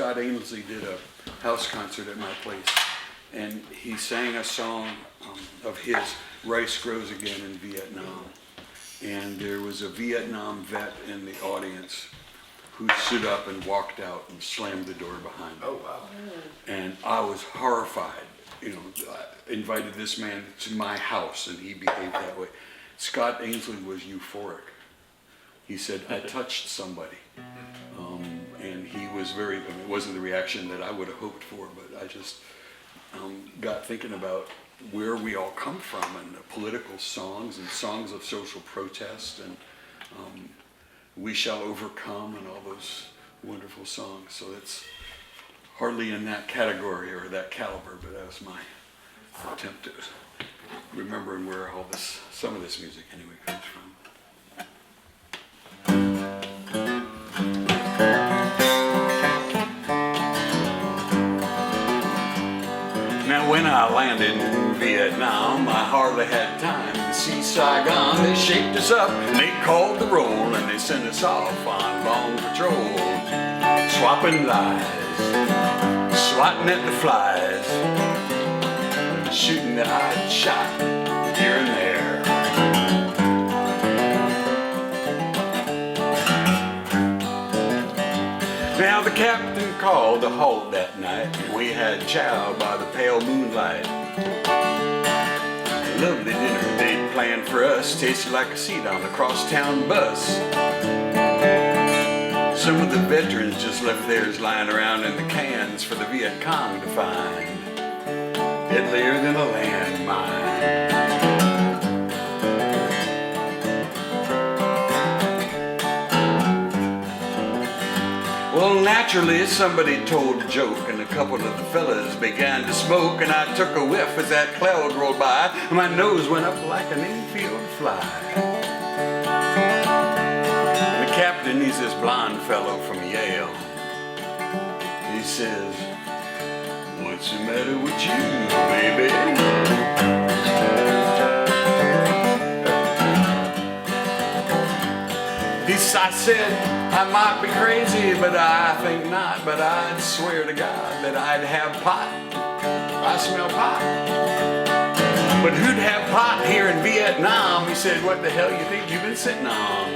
Scott Ainsley did a house concert at my place, and he sang a song of his, Rice Grows Again in Vietnam. And there was a Vietnam vet in the audience who stood up and walked out and slammed the door behind him. Oh, wow. And I was horrified. You know, I invited this man to my house and he behaved that way. Scott Ainsley was euphoric. He said, I touched somebody. And he was very, I mean, it wasn't the reaction that I would have hoped for, but I just got thinking about where we all come from, and the political songs and songs of social protest, and We Shall Overcome, and all those wonderful songs. So it's hardly in that category or that caliber, but that was my attempt at remembering where all this, some of this music anyway, comes from. Now when I landed in Vietnam, I hardly had time to see Saigon. They shaped us up and they called the roll, and they sent us off on long patrol, swapping lies, swatting at the flies, shooting the odd shot here and there. Now the captain called a halt that night, and we had chow by the pale moonlight. A lovely dinner they'd planned for us, tasted like a seat on the crosstown bus. Some of the veterans just left theirs lying around in the cans for the Viet Cong to find, deadlier than a landmine. Well, naturally, somebody told a joke, and a couple of the fellas began to smoke, and I took a whiff as that cloud rolled by, and my nose went up like an infield fly. And the captain, he's this blonde fellow from Yale. He says, "What's the matter with you, baby?" I said, I might be crazy, but I think not. But I'd swear to God that I'd have pot. I smell pot. But who'd have pot here in Vietnam? He said, what the hell you think you've been sitting on?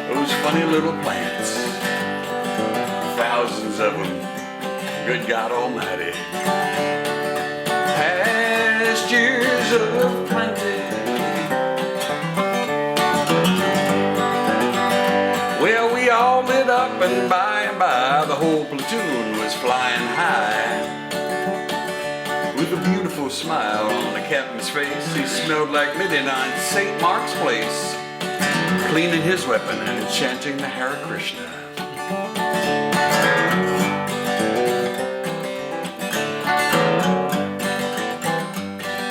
Those funny little plants. Thousands of them. Good God Almighty. Pastures of plenty. Well, we all lit up, and by the whole platoon was flying high. With a beautiful smile on the captain's face, he smelled like midnight on St. Mark's Place, cleaning his weapon and chanting the Hare Krishna.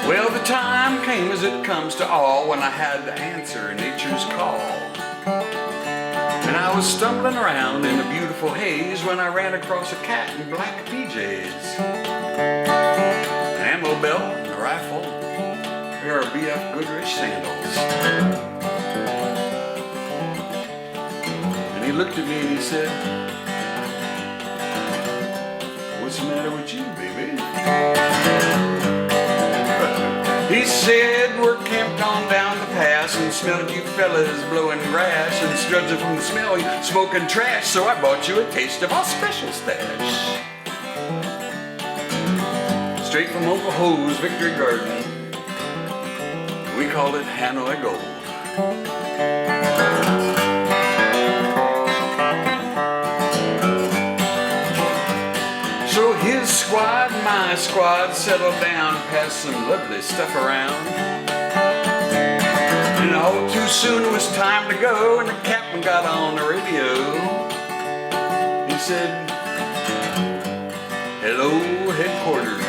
Well, the time came as it comes to all, when I had to answer nature's call. And I was stumbling around in a beautiful haze when I ran across a cat in black PJs. An ammo belt, a rifle, a pair of BF Goodrich sandals. And he looked at me and he said, "What's the matter with you, baby?" He said, "We're camped on down the pass and smelled you fellas blowing grass and judging from the smell you smoking trash, so I bought you a taste of our special stash. Straight from Uncle Ho's Victory Garden. We called it Hanoi Gold." So his squad and my squad settled down, passed some lovely stuff around. And all too soon it was time to go, and the captain got on the radio. He said, "Hello, headquarters.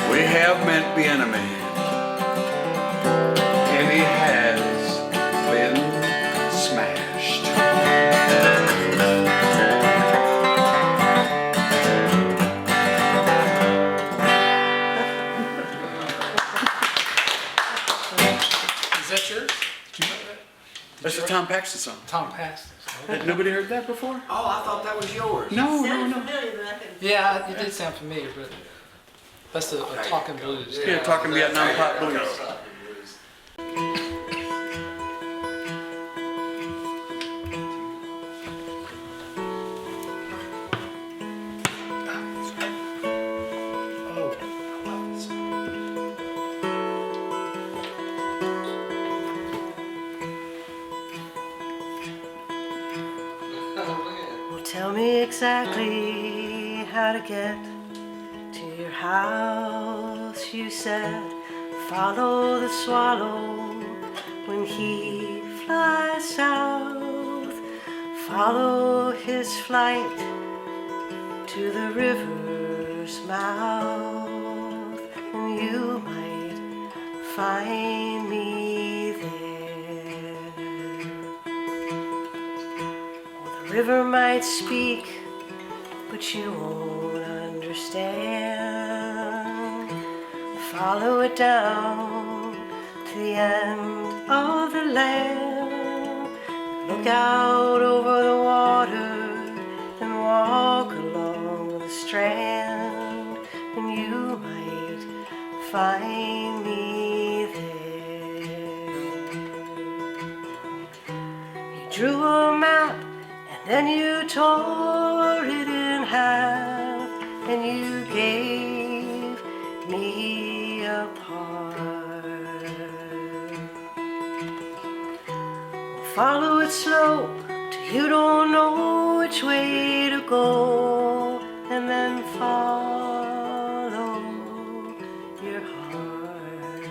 We have met the enemy, and he has been smashed." Is that yours? Did you know that? That's a Tom Paxton song. Tom Paxton. Had nobody heard that before? Oh, I thought that was yours. No, no, Sounds no. familiar, but I couldn't. Yeah, it did sound familiar, but that's a talking blues. Yeah, talking Vietnam pop blues. Oh, I love this. Well, tell me exactly how to get to your house. You said, follow the swallow when he flies south. Follow his flight to the river's mouth, and you might find me there. The river might speak, but you won't understand. Follow it down to the end of the land. Look out over the water and walk along the strand, and you might find me there. You drew a map and then you tore it in half, and you gave me a part. Follow it slow till you don't know which way to go, and then follow your heart.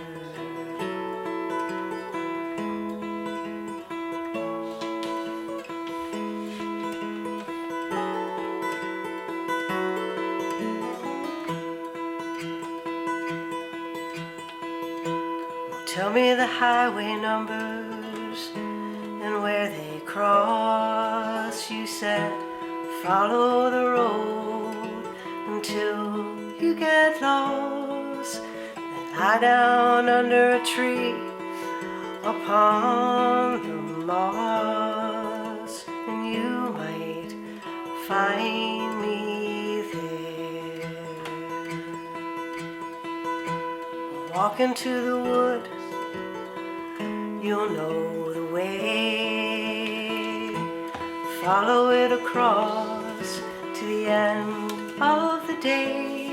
Tell me the highway numbers and where they cross. You said, follow the road until you get lost. Then lie down under a tree upon the moss, and you might find me there. Walk into the wood, you'll know the way. Follow it across to the end of the day.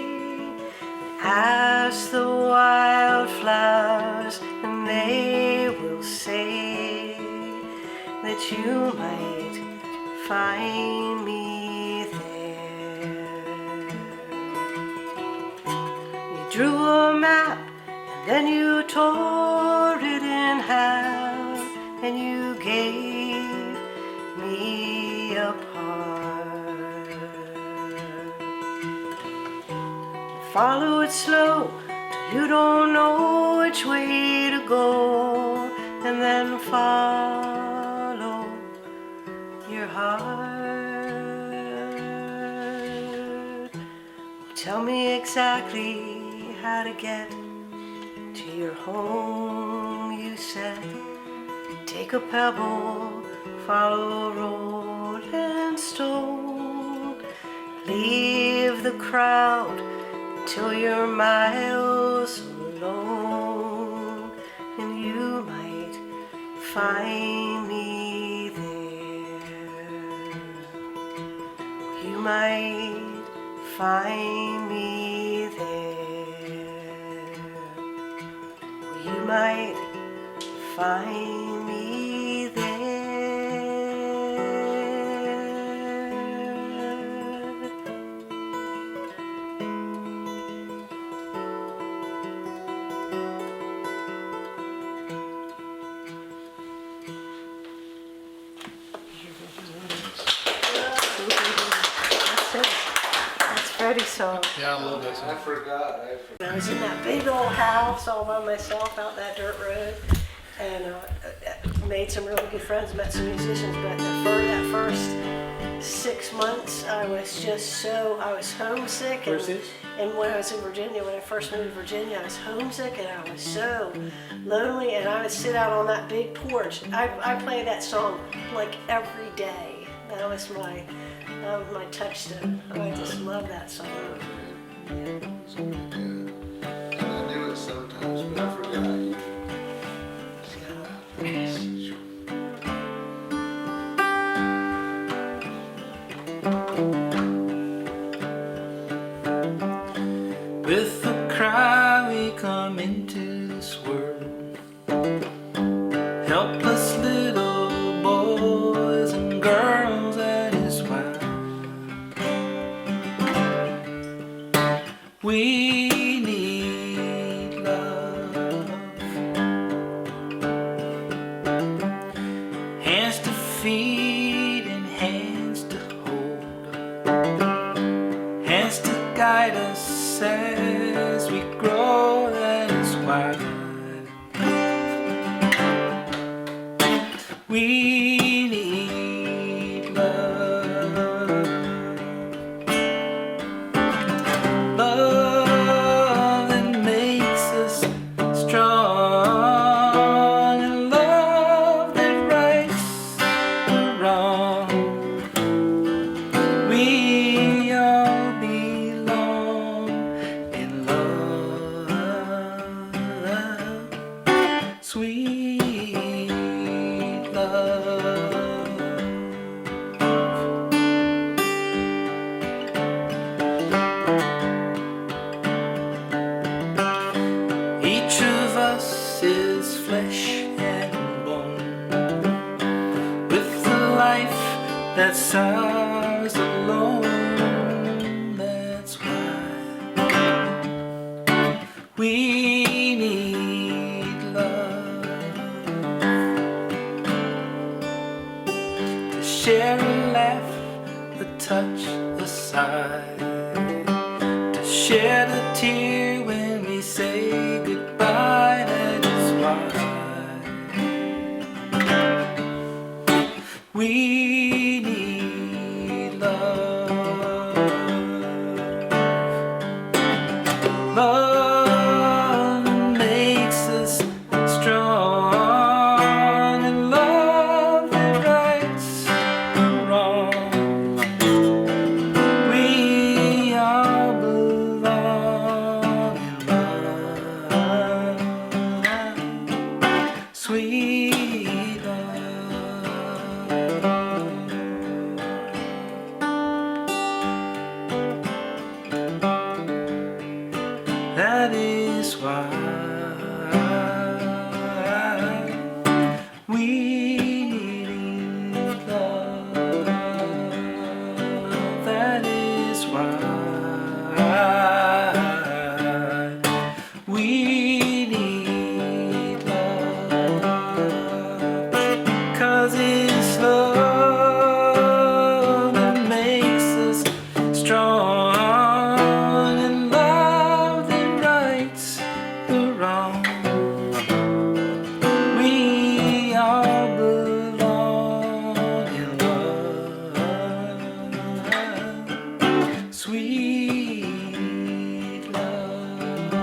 Ask the wildflowers and they will say that you might find me there. You drew a map and then you tore it in half, and you gave me a part. Follow it slow till you don't know which way to go, and then follow your heart. Tell me exactly how to get to your home. You said, take a pebble, follow a rolling stone. Leave the crowd till you're miles alone, and you might find me there. You might find me there. You might find me there. That's Freddie's song. Yeah, I love that I song. forgot. I was in that big old house all by myself out that dirt road, and made some really good friends, met some musicians, but that first 6 months, I was homesick. Where's this? And when I was in Virginia, when I first moved to Virginia, I was homesick and I was so lonely, and I would sit out on that big porch. I play that song like every day. That was my touchstone. I just love that song. And I knew it sometimes, but I forgot. With a cry we come into this world, helpless little boys and girls, that is why we need love. Hands to feed and hands to hold, hands to guide us as we grow, that is why we need love. Love that makes us strong, and love that rights the wrong. We all belong in love, sweet love. Each of us is flesh and bone, with a life that's ours alone. That's why we need love, to share a laugh, a touch, a sigh, to share the tear when we say goodbye. That is why we need love. Love makes us strong, and love that rights the wrong. We all belong in love, sweet love. That is why we need love. That is why we need love. 'Cause it's love that makes us strong, and love that rights the wrong. We all belong in love, sweet love.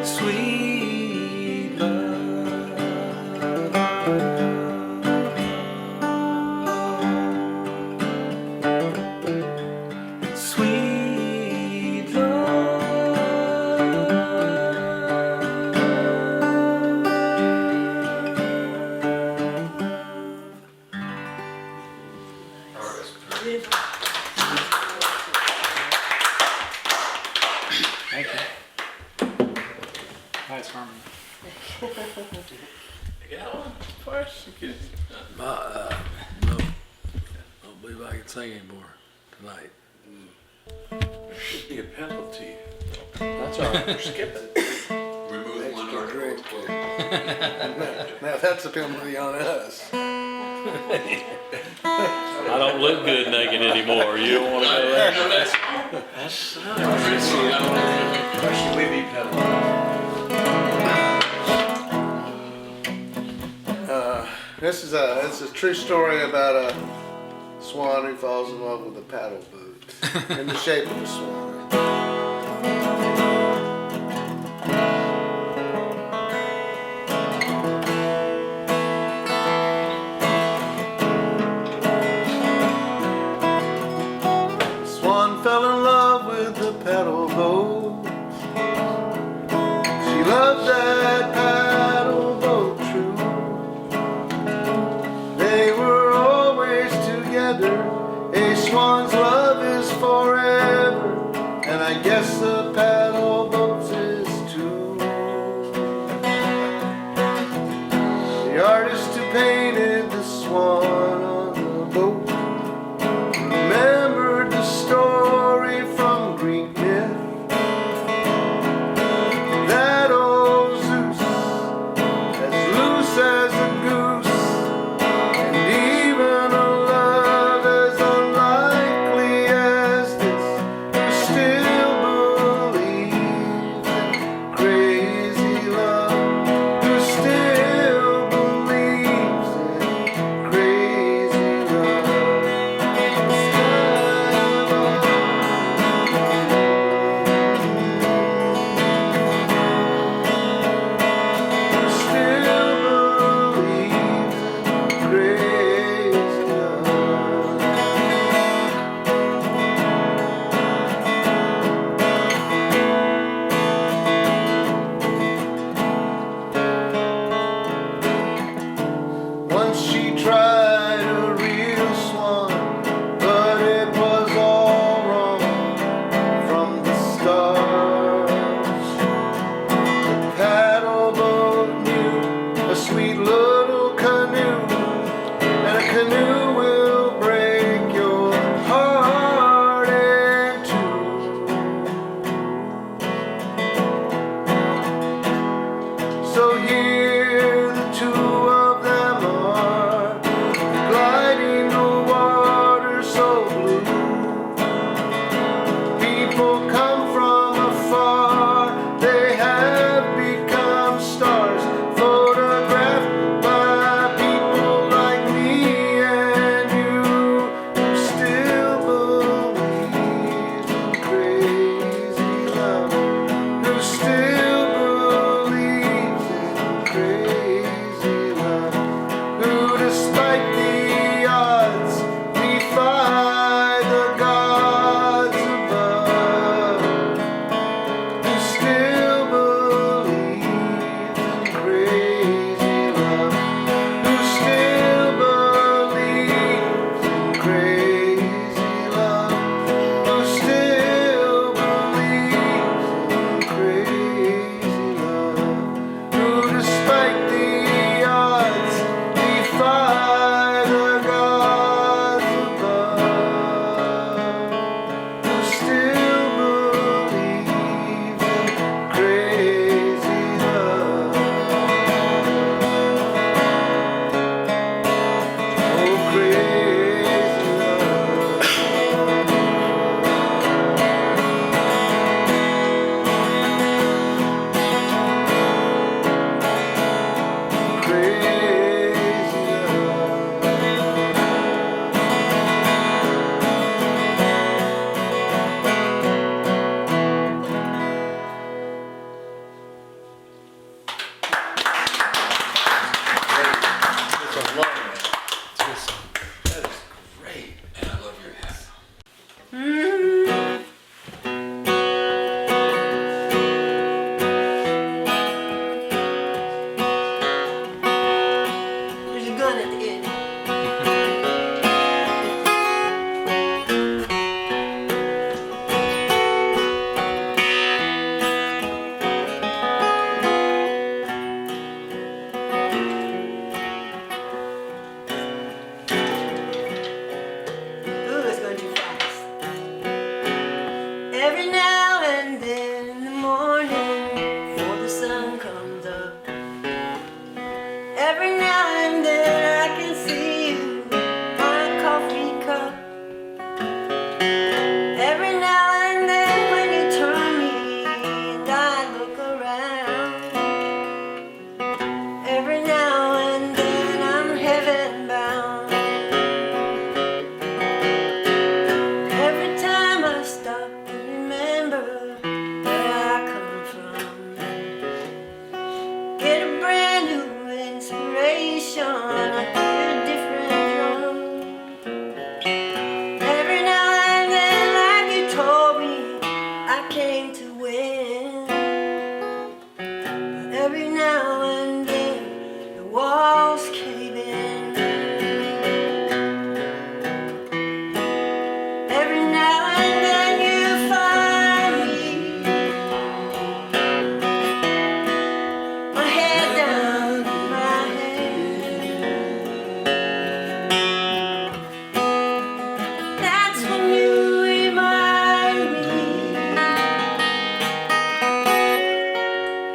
Sweet love. Sweet Thank you. Nice harmony. No, don't believe I can sing anymore tonight. Be a penalty. That's all right. We're skipping. Remove one Extra article. drink. Now that's a penalty on us. I don't look good naked anymore. You don't want to go there? That's This is a true story about a swan who falls in love with a paddle boat in the shape of a swan. The swan fell in love with the paddle boat. She loved that paddle boat true. They were always together. A swan's love is forever, and I guess the paddle boat's is too. The artist who painted the swan on the boat remembered the story from Greek myth. That old Zeus, as loose as a goose, and even a love as unlikely as this, who still believes game to win. But every now and then the walls cave in. Every now and then you find me, my head down in my hand. That's when you remind me,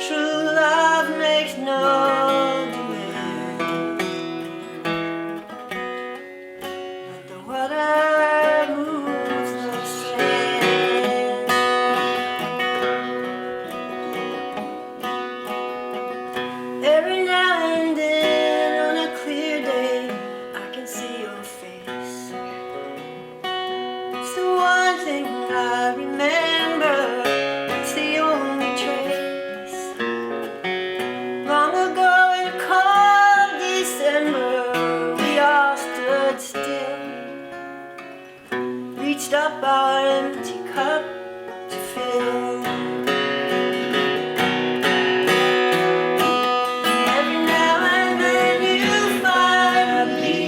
true love makes no demand. But the water moves the sand. Every now and then on a clear day I can see your face. It's the one thing I remember, it's the only trace. Long ago in cold December, we all stood still, reached up our empty cup to fill. Every now and then you find me,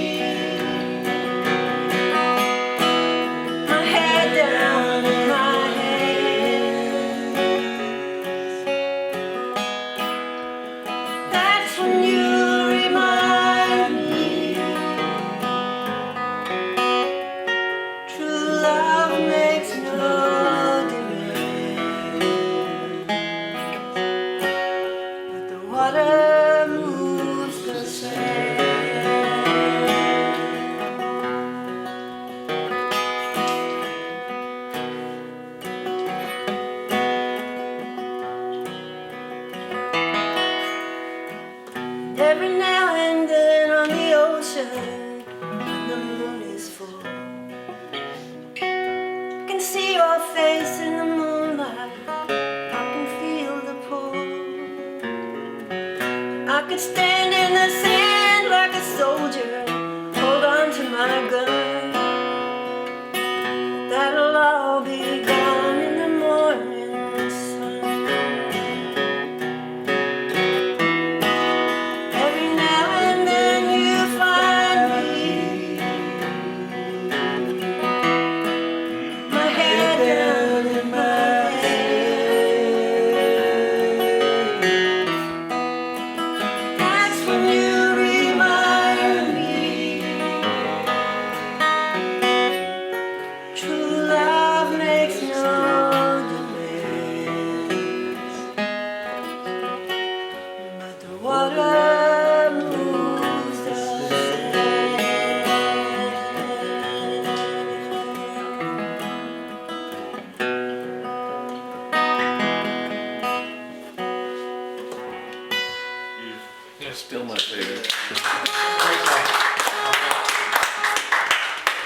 my head down in my hands. That's when you remind me, true love makes no demand. But the water moves the sand. Every now and then on the ocean, when the moon is full, I can see your face in the moonlight, I can feel the pull. I could stand in the sand like a soldier, hold on to my gun. That'll all be gone in the morning sun. Every now and then you find me, my head down in my hand. That's when you remind me, true love makes no demands. But the water moves the sand. Still my favorite.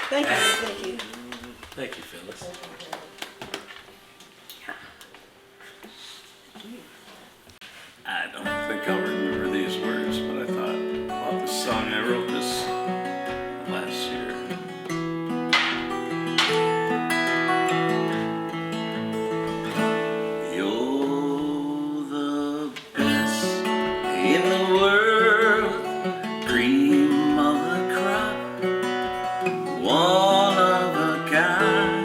Thank you, thank you. Thank you, Phyllis. I don't think I'll remember these words, but I thought about the song. I wrote this last year. You're the best in the world, cream of the crop, one of a kind.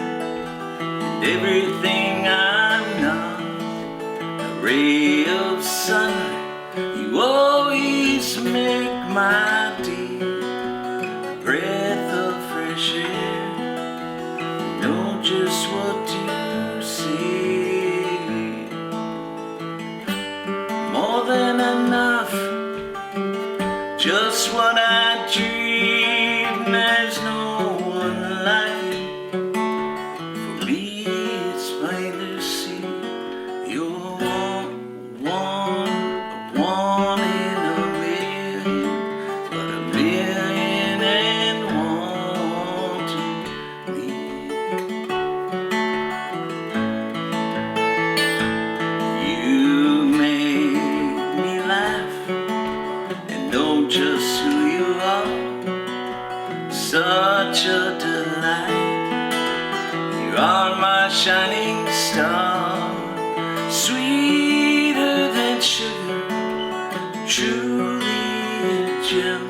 sweeter than sugar, truly a gem,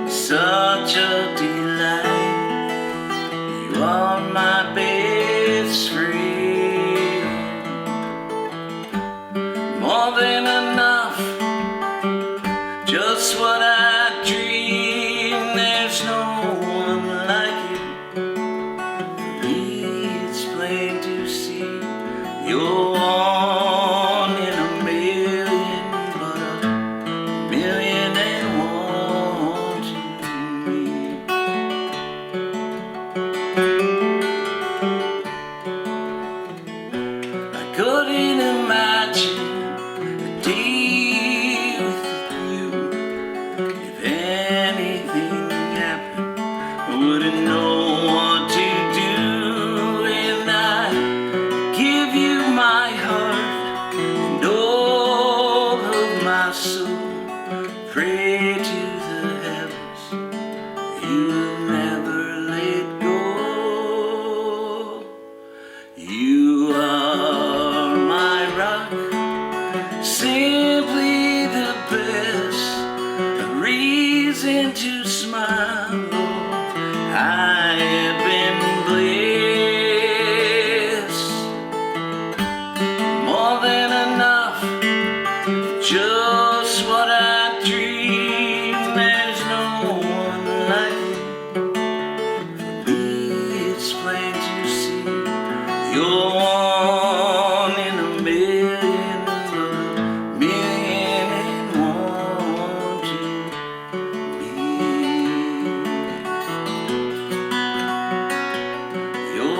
such a delight. You are my best friend, more than enough, just what I dream. There's no one like you. For me, it's plain to see you're one in a million, but a million and one to me. I couldn't imagine a day with you. If anything happened, I wouldn't know what to do. And I give you my heart and all of my soul. Pray to the heavens you will never let go. You are my rock, simply the best, a reason to smile. I have been blessed, more than enough, just what I dream. There's no one like you. For me, it's plain to see you're one in a million, but a million and one to me. You're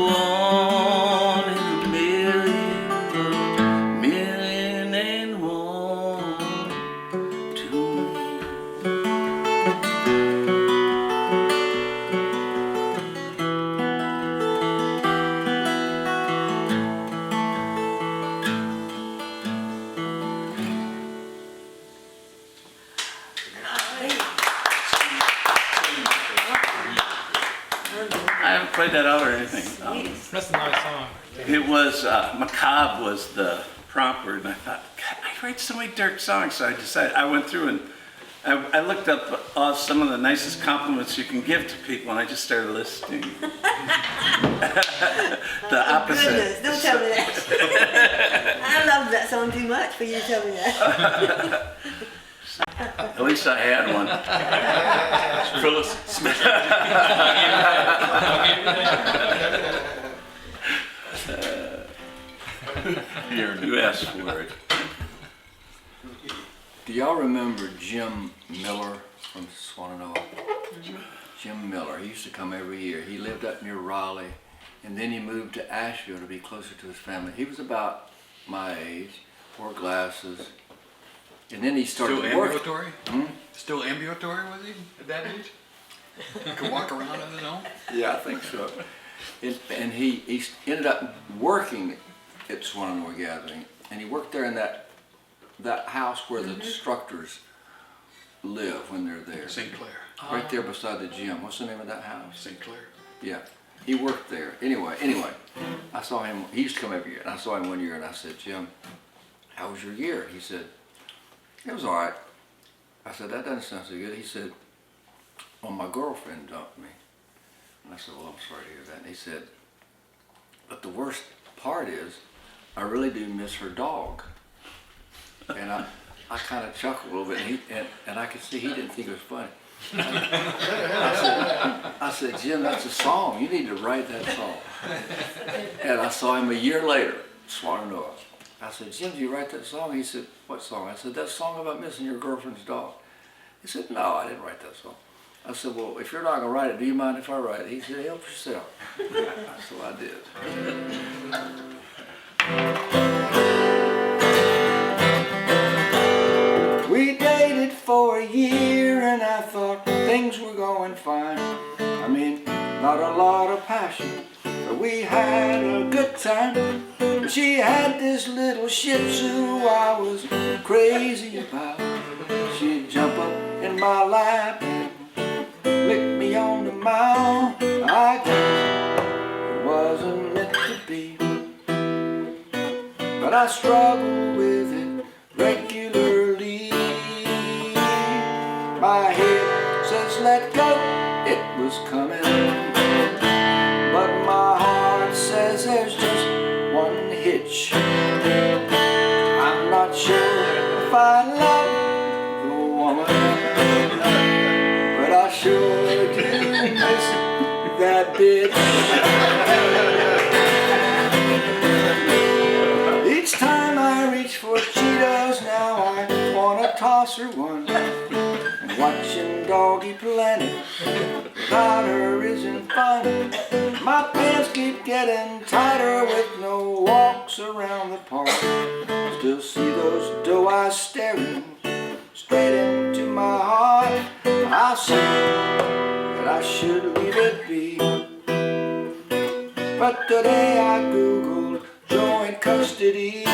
one in a million, but a million and one to me. I haven't played that out or anything. That's a nice song. It was, Macabre was the prompter, and I thought, God, I write so many dark songs, so I decided, I went through and I looked up some of the nicest compliments you can give to people, and I just started listing. The opposite. Goodness, don't tell me that. I love that song too much for you to tell me that. At least I had one. Phyllis Smith. You asked for it. Do y'all remember Jim Miller from Swannanoa? Jim Miller, he used to come every year. He lived up near Raleigh, and then he moved to Asheville to be closer to his family. He was about my age, wore glasses, and then he started Still working. ambulatory? Still ambulatory was he at that age? Could walk around on his own? Yeah, I think so. And he ended up working at Swannanoa Gathering, and he worked there in that house where the instructors live when they're there. St. Clair. Right there beside the gym. What's the name of that house? St. Clair. Yeah, he worked there. Anyway, I saw him, he used to come every year, and I saw him one year and I said, Jim, how was your year? He said, it was all right. I said, that doesn't sound so good. He said, well, my girlfriend dumped me. And I said, well, I'm sorry to hear that. And he said, but the worst part is, I really do miss her dog. And I kind of chuckled a little bit, and I could see he didn't think it was funny. I said, Jim, that's a song. You need to write that song. And I saw him a year later, Swannanoa. I said, Jim, do you write that song? He said, what song? I said, that song about missing your girlfriend's dog. He said, no, I didn't write that song. I said, well, if you're not going to write it, do you mind if I write it? He said, help yourself. So I did. We dated for a year and I thought things were going fine. I mean, not a lot of passion, but we had a good time. She had this little Shih Tzu I was crazy about. She'd jump up in my lap and lick me on the mouth. I guess it wasn't meant to be. but I struggle with it regularly. My head says let go, it was coming, but my heart says there's just one hitch. I'm not sure if I love the woman, but I sure do miss that bitch. Each time I reach for Cheetos now I wanna toss her one. And watching Doggy Planet without her isn't fun. My pants keep getting tighter with no walks around the park. Still see those doe eyes staring straight into my heart. I see that I should leave it be, but today I googled joint custody.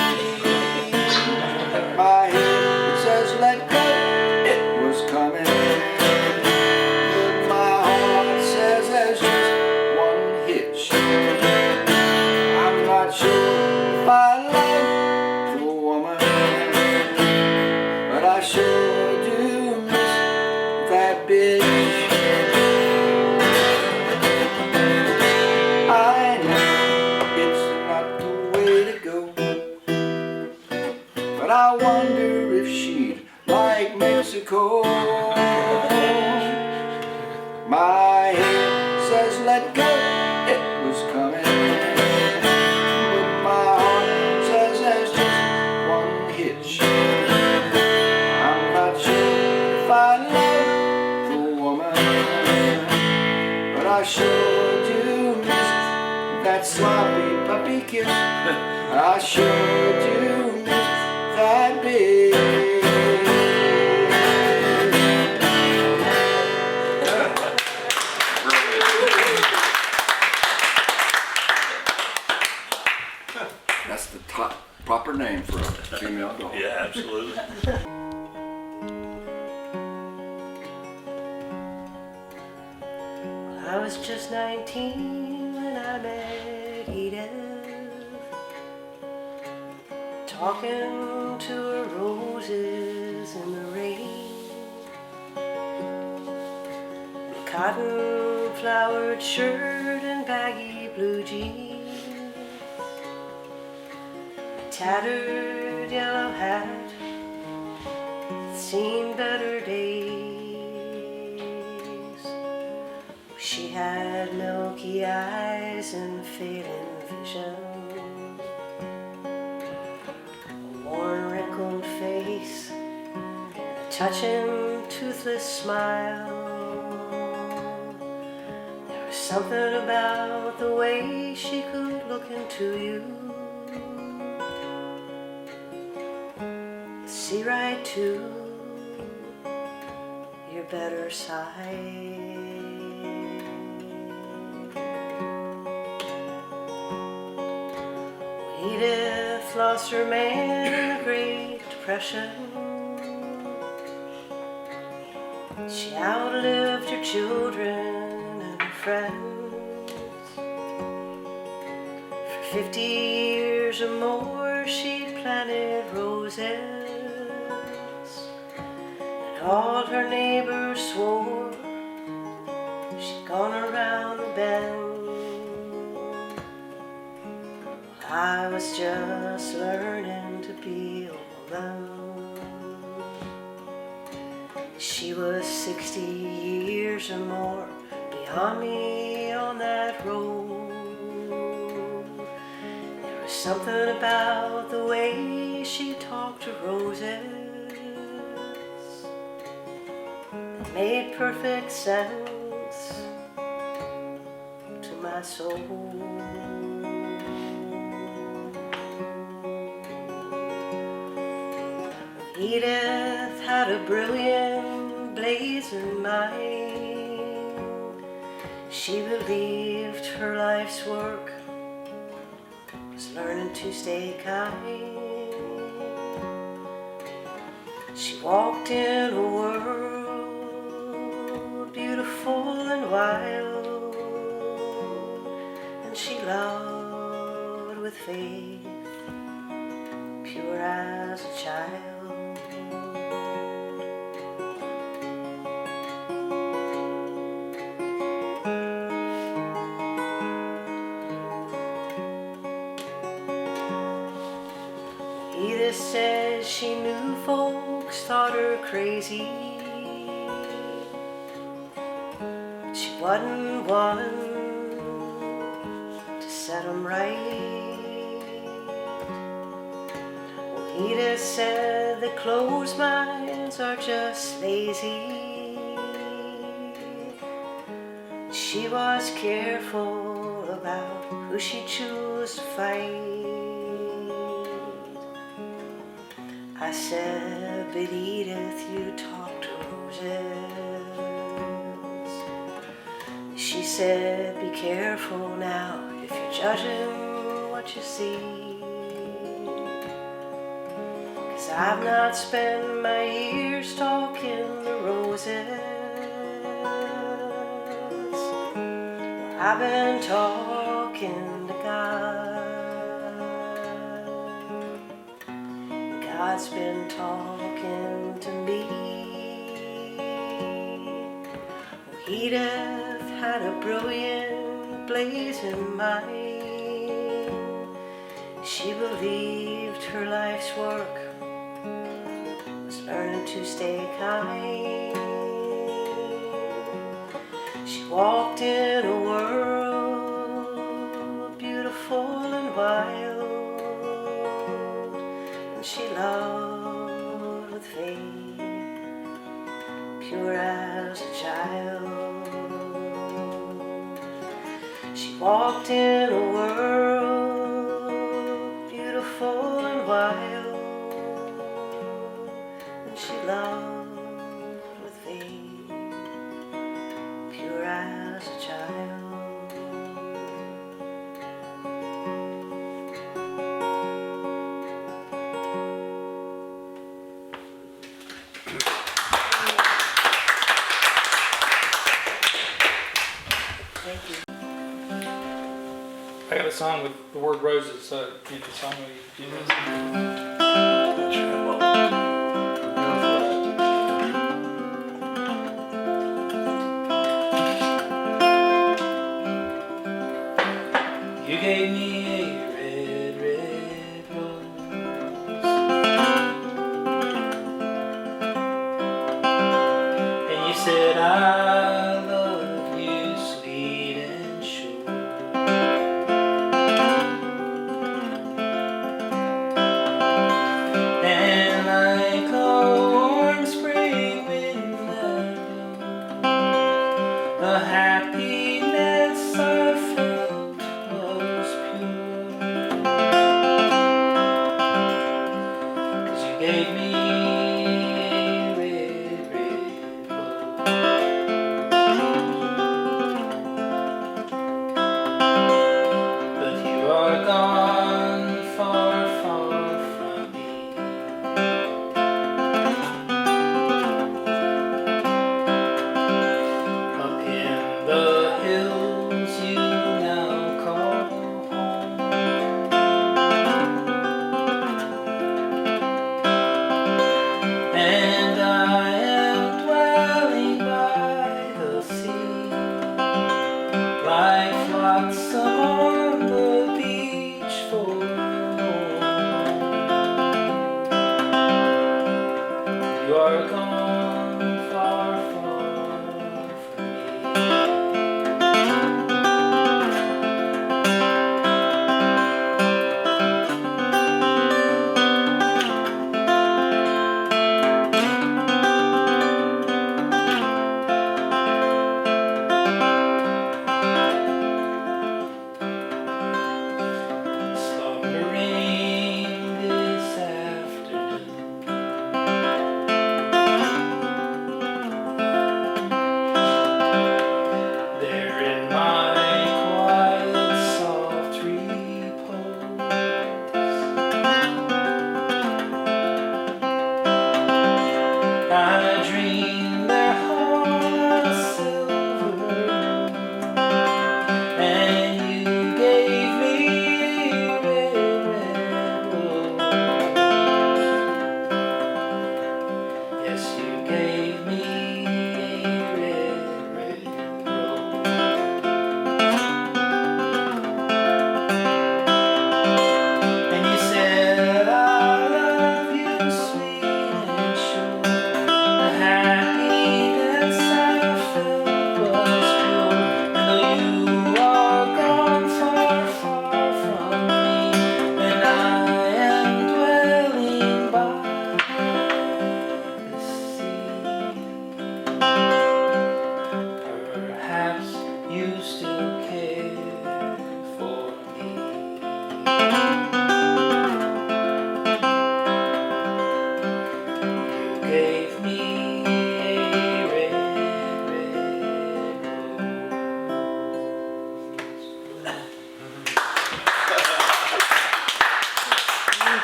My head says let go, it was coming, but my heart says there's just one hitch. I'm not sure if I love the woman, but I sure do miss that bitch. I know it's not the way to go, but I wonder if she'd like Mexico. My head says let go, it was coming, but my heart says there's just one hitch. I'm not sure if I love the woman, but I sure do miss that sloppy puppy kiss. I sure do miss that bitch. That's the proper name for a female dog. Yeah, absolutely. I was just 19 when I met Edith, talking to her roses in the rain, cotton flowered shirt and baggy blue jeans, tattered yellow hat, seen better days. She had milky eyes and fading vision, a worn wrinkled face, and a touching toothless smile. There was something about the way she could look into you, see right to your better side. Edith lost her man in the Great Depression. She outlived her children and her friends. For 50 years or more she planted roses, and all her neighbors swore she'd gone around the bend. I was just learning to be a woman. She was 60 years or more beyond me on that road. There was something about the way she talked to roses that made perfect sense to my soul. Edith had a brilliant, blazing mind. She believed her life's work was learning to stay kind. She walked in a world beautiful and wild, and she loved with faith as a child. Edith says she knew folks thought her crazy. She wasn't one to set 'em right. Well, Edith said that closed minds are just lazy. She was careful about who she chose to fight. I said, but Edith, you talk to roses. She said, be careful now if you're judging what you see. 'Cause I've not spent my years talking to roses. Well, I've been talking to God. God's been talking to me. Well, Edith had a brilliant, blazing mind. She believed her life's work was learning to stay kind. She walked in a world beautiful and wild. She loved with faith, pure as a child. She walked in a world beautiful and wild, and she loved with faith, pure as a child. I got a song with the word roses, so you the song we do this. You gave me a red, red rose, and you said I love you sweet and sure.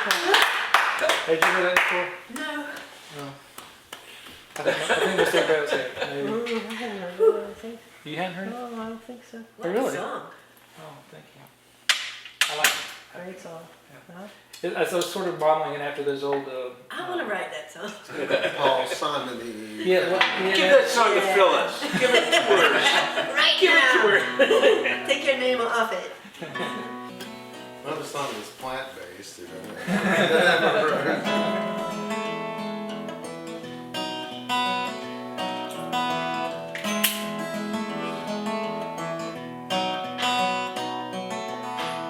Had you heard that before? No. No. I think that's what everybody was saying. Maybe. You hadn't heard it? No, I don't think so. Oh, really? Song. Oh, thank you. I like it. Great song. I was sort of modeling it after those old. I want to write that song. Paul Simon. Yeah, well, yeah. Give that song to Phyllis. Give it to her. Right Give it to now. her. Take your name off it. Another song that's plant-based.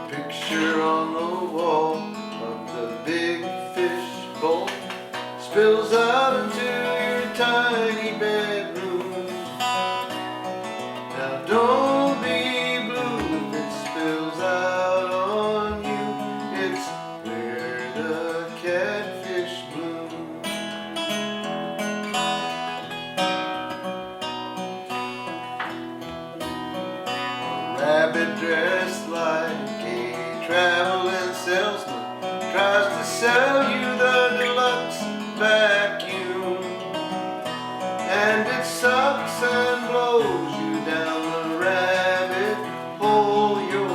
Picture on the wall of the big fish bowl spills out into your tiny bedroom. Now don't be blue if it spills out on you. It's where the catfish bloom. A rabbit dressed like a traveling salesman tries to sell you the deluxe vacuum, and it sucks and blows you down the rabbit hole. You're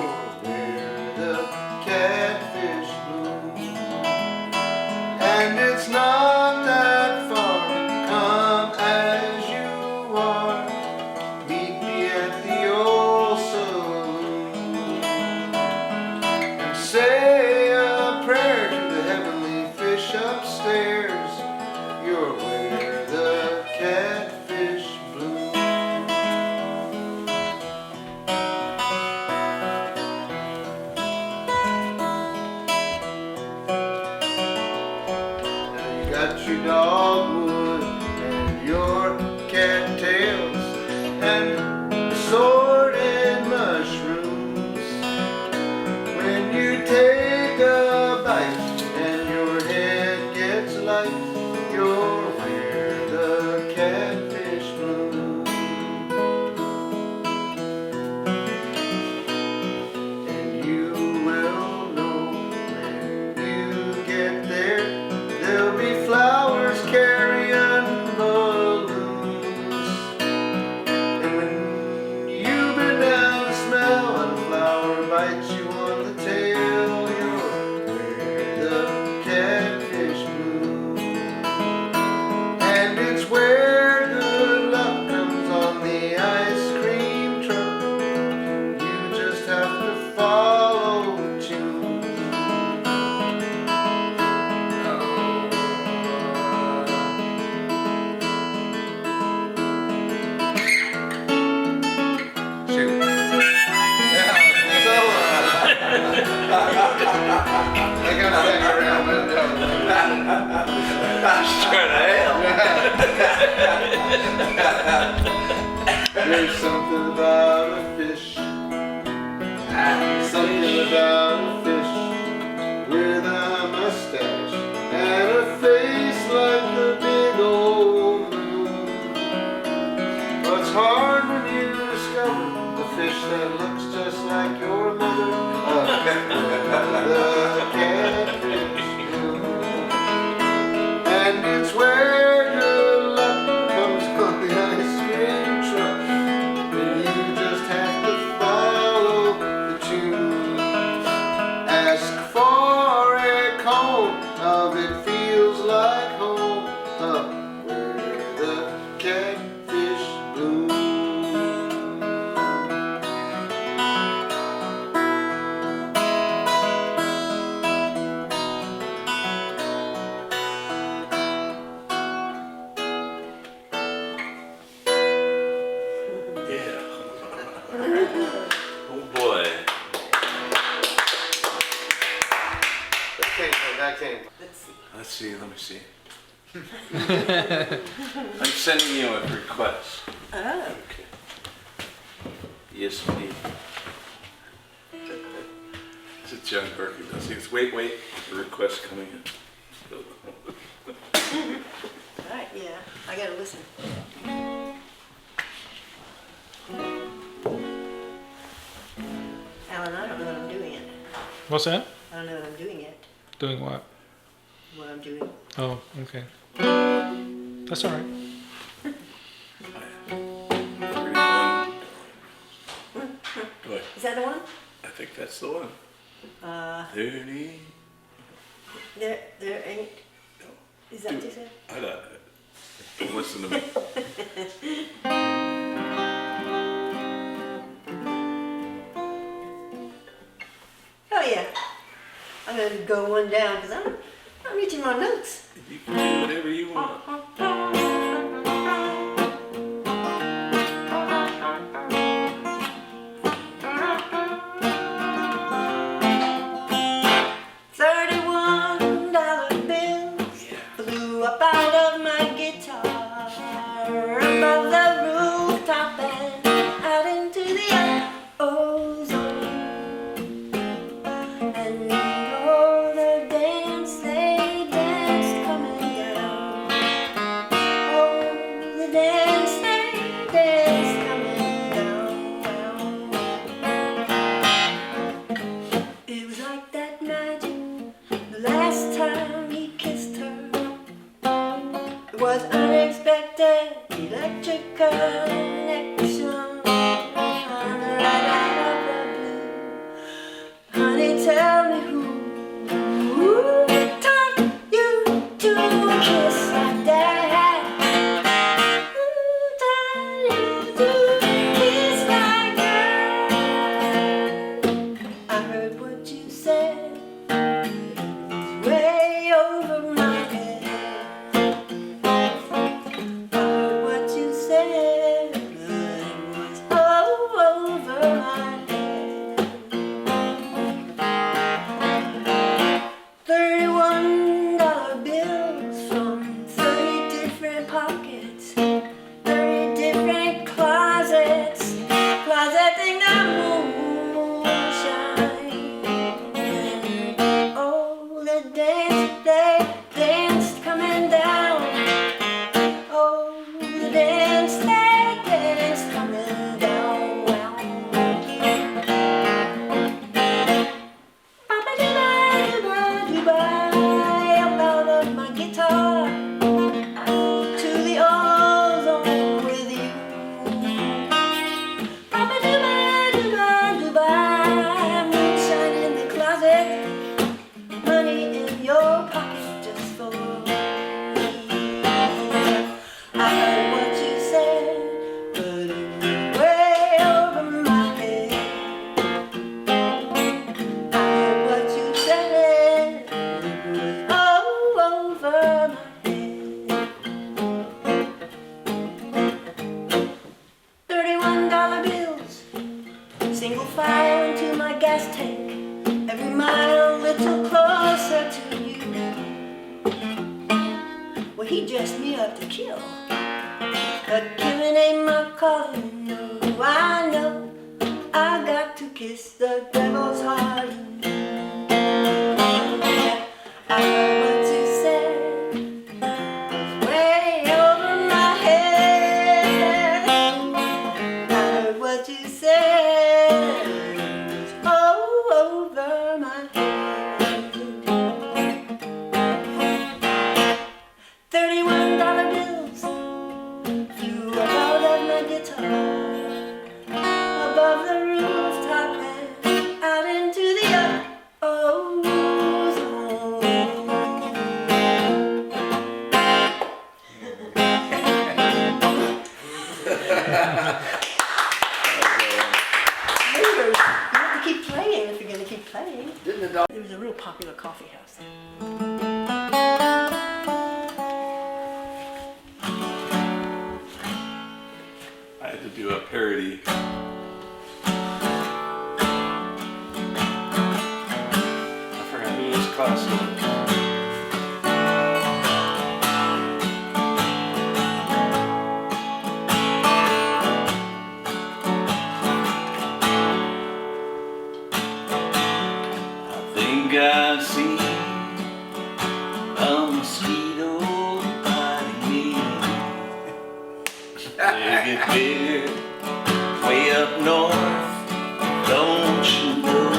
where the catfish bloom, and it's not that far. Come as you are, meet me at the old saloon, and say a prayer to the heavenly fish upstairs. You're where the catfish bloom. Now you got your dogwood and your cattails and assorted mushrooms. When you take a bite and your head gets light, you're where the catfish bloom. And you will know when you get there, there'll be flowers carrying balloons. And when you bend down to smell and a flower bites you on the tail, you're where the catfish bloom. And it's where good luck comes on the ice cream truck. You just have to follow the tune. Shoot. Yeah, so, I gotta hang around with them. Trying to help. There's something about a fish. Something about a fish with a mustache and a face like the big old moon. What's hard when you discover the fish that looks just like your mother? The catfish bloom. And it's where good luck comes on the ice cream truck. You just have to follow the tune. Ask for a cone of it feels like home, up where the catfish bloom. Yeah. Oh boy. That came. Let's see, let me see. I'm sending you a request. Oh. Okay. Yes, please. It's a John Berkeley does. He goes, wait, the request coming in. Right, yeah. I gotta listen. Alan, I don't know that I'm doing it. What's that? I don't know that I'm doing it. Doing what? what I'm doing. Oh, okay. That's all right. 31. Go ahead. Is that the one? I think that's the one. 30. There ain't. Is that what you said? I don't listen to me. Oh yeah. I'm gonna go one down because I'm reaching my notes. You can do whatever you want. 31-dollar bills flew up out of my guitar, above the rooftop and out into the ozone. And oh, the dance they danced coming down. Oh, the dance they danced coming down. It was like that magic. The last time he kissed her, it was unexpected, electric connection, right out of the blue. Honey, tell me who taught you to kiss like that? Who taught you to kiss like that? I heard what you said. Way over my head. I heard what you said, but it was all over my head. $31 bills from 30 different pockets, 30 different closets, closeting the moonshine. Oh, the dance they danced coming down. Oh, the dance they danced coming down. Ba-ba-doo-ba-doo-ba-doo-ba, up out of my guitar to the ozone with you. Ba-ba-doo-ba-doo-ba-doo-ba, moonshine in the closet, money in your pocket just for me. I heard what you said, but it went way over my head. I heard what you said, but it was all over my head. $31 bills, single file into my gas tank. Every mile a little closer to you. Well, he dressed me up to kill, but killing ain't my calling. No, I know I got to kiss the devil's heart. I heard what you said, way over my head. I heard what you said, all over my head. $31 bills flew out of my guitar, above the rooftop and out into the ozone. Neighbors, you have to keep playing if you're going to keep playing. Didn't the dog? It was a real popular coffee house there. I had to do a parody. I forgot who was classic. I think I see a mosquito biting me. They get bigger way up north, don't you know?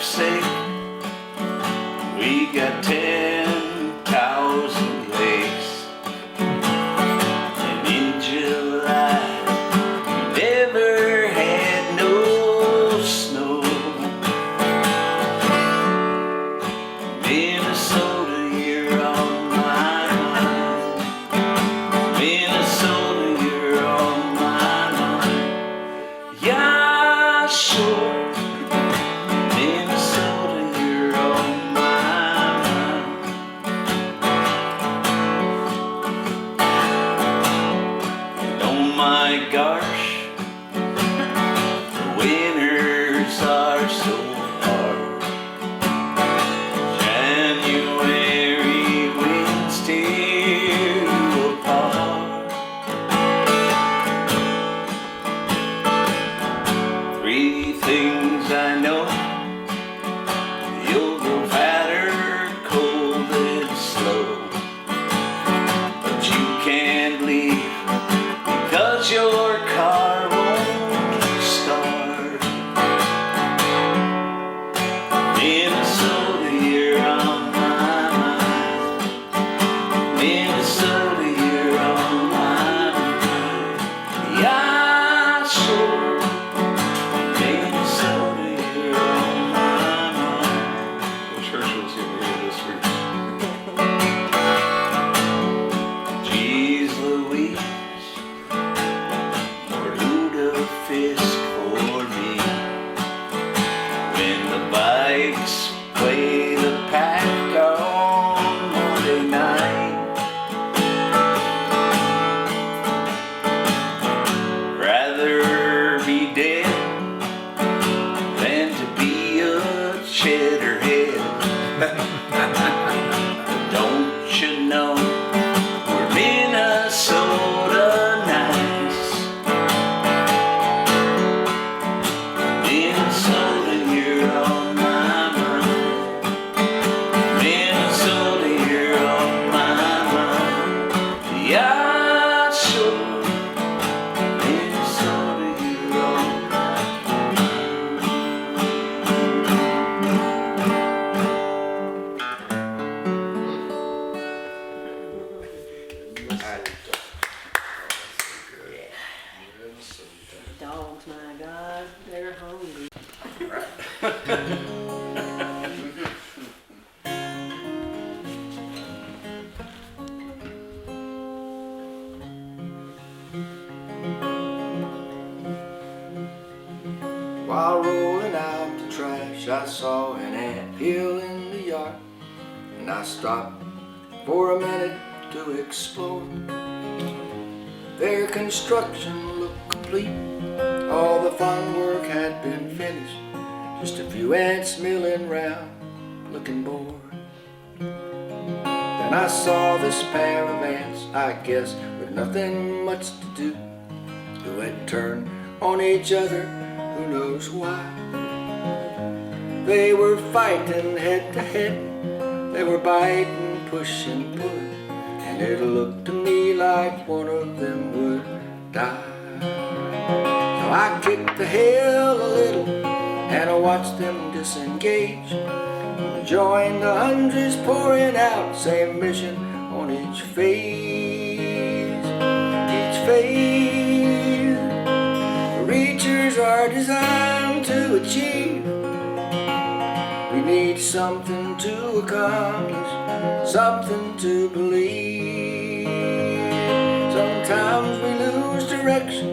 sake. We got 10,000 lakes. And in July, we never had no snow. Minnesota, you're on my mind. Minnesota, you're on my mind. Yeah, sure. Minnesota, you're on my mind. And oh my gosh, the winters are so hard. January winds tear you apart. 3 things I know: you'll grow fatter, cold and slow. But you can't leave because your car won't start. Minnesota, you're on my mind. Minnesota, you're on my mind. Yeah, sure. Minnesota, you're on my mind. Churchill's here this week. Jeez Louise, or lutefisk for me. When the bikes play the pack on Monday night, rather be dead than to be a cheddarhead. Don't you know we're Minnesota nice? Minnesota, you're on my mind. Minnesota, you're on my mind. Yeah, sure. Minnesota, you're on my Dogs, my God, they're hungry. While rolling out the trash, I saw an anthill in the yard, and I stopped for a minute to explore. Their construction looked complete, all the fun work had been finished, just a few ants milling round, looking bored. Then I saw this pair of ants, I guess with nothing much to do, who had turned on each other, who knows why. They were fighting head to head, they were biting, pushing, pulling, and it looked to me like one of them would die. So I kicked the hill a little, and I watched them disengage, joined the hundreds pouring out, same mission on each phase, each phase. Reachers are designed to achieve. We need something to accomplish, something to believe. Sometimes we lose direction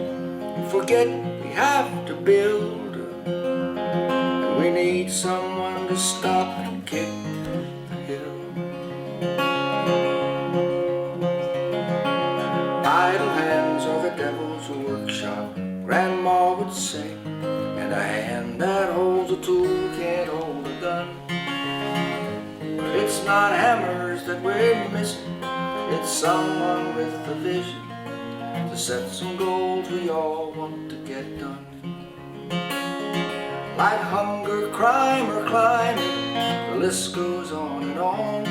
and forget we have to build. And we need someone to stop and kick the hill. Idle hands are the devil's workshop, Grandma would say, and a hand that holds a tool can't hold a gun. But it's not hammers that we're missing, it's someone with a vision to set some goals we all want to get done. Like hunger, crime, or climate, the list goes on and on.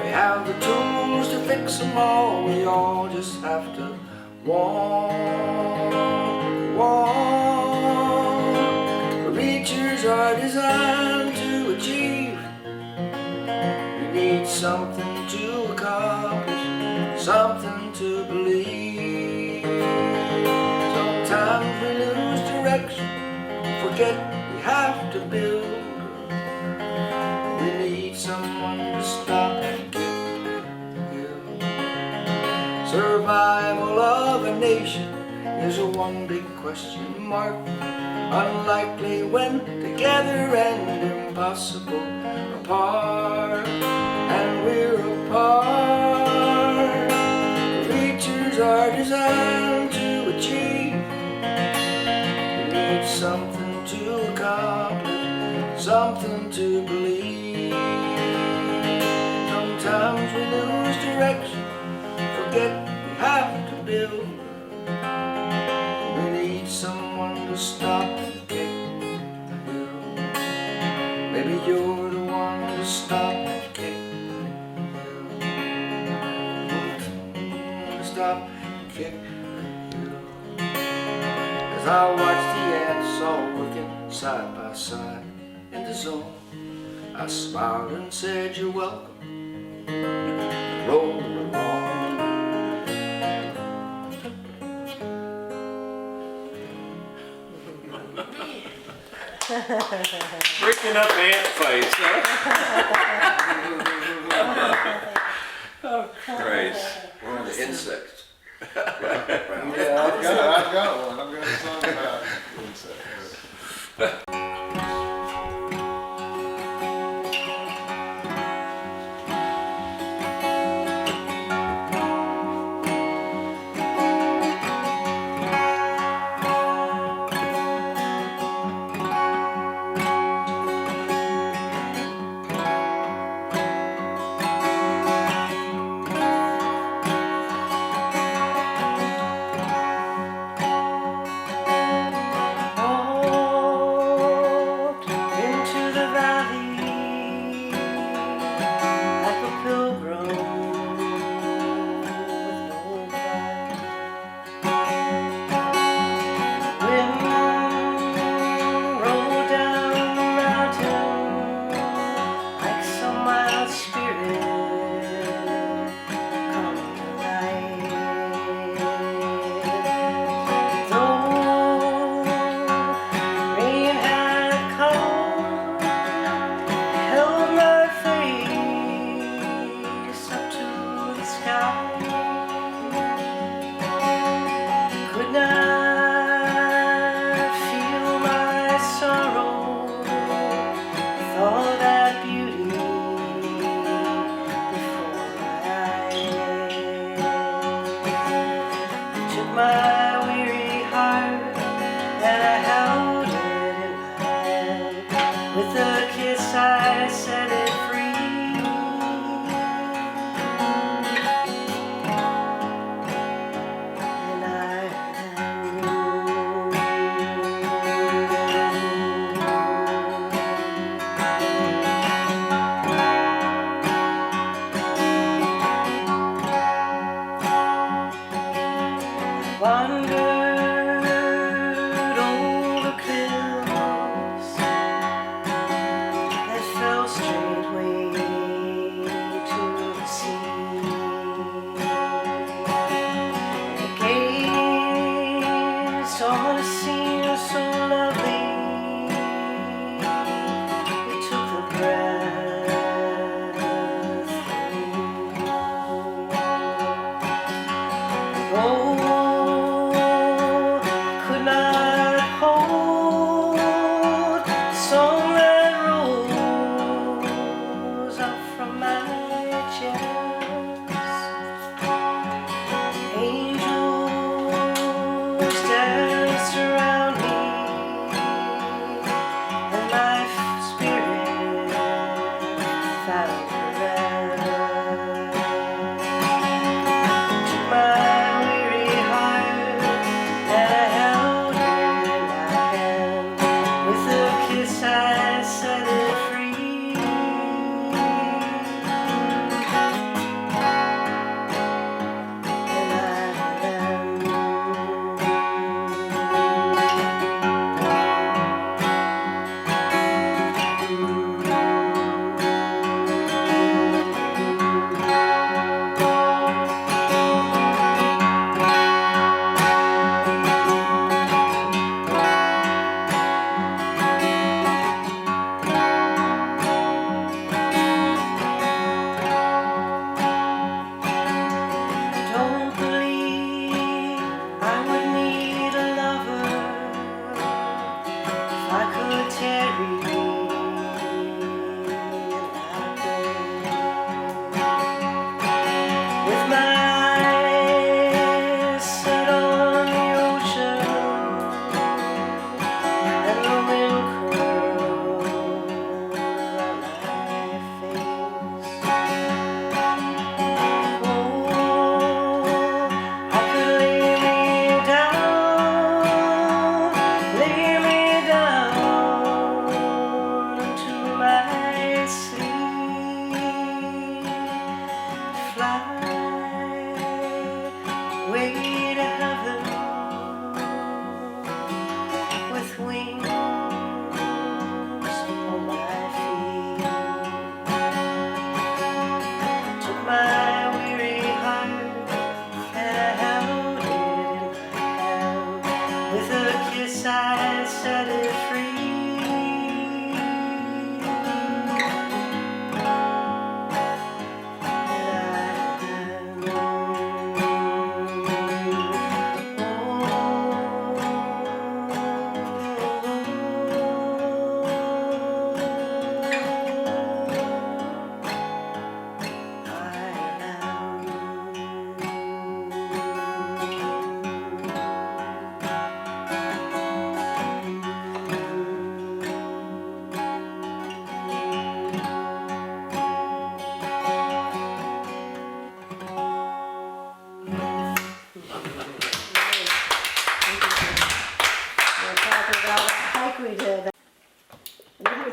We have the tools to fix them all, we all just have to want. The reachers are designed forget we have to build. We need someone to stop and kick the hill. Survival of a nation is a one big question mark. Unlikely when together and impossible apart. And we're apart. Creatures are designed to achieve. We need something to accomplish, something to believe. Sometimes we lose direction, forget we have to build. We need someone to stop and kick the hill. Maybe you're the one to stop and kick the hill. To stop and kick the hill. As I watched the ants all working side by side in the zone, I smiled and said, you're welcome. Roll along. Breaking up ant fights, huh? Oh, Christ. We're on the insects. Yeah, I've got one. I've got a song about insects.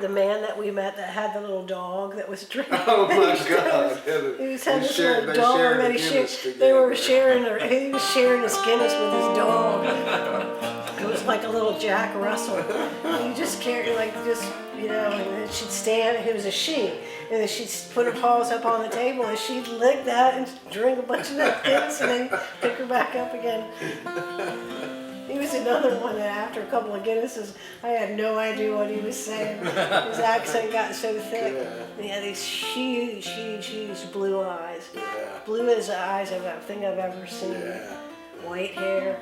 the man that we met that had the little dog that was drinking. Oh my God. He was having They this shared- little they dog shared that the he Guinness shared. They were together. sharing he was sharing his Guinness with his dog. It was like a little Jack Russell. He just carried and then she'd stand, it was a she, and then she'd put her paws up on the table and she'd lick that and drink a bunch of that Guinness and then pick her back up again. He was another one that after a couple of Guinnesses, I had no idea what he was saying. His accent got so thick. Yeah. He had these huge blue eyes. Yeah. Blue as the eyes of anything I've ever seen. Yeah. White hair.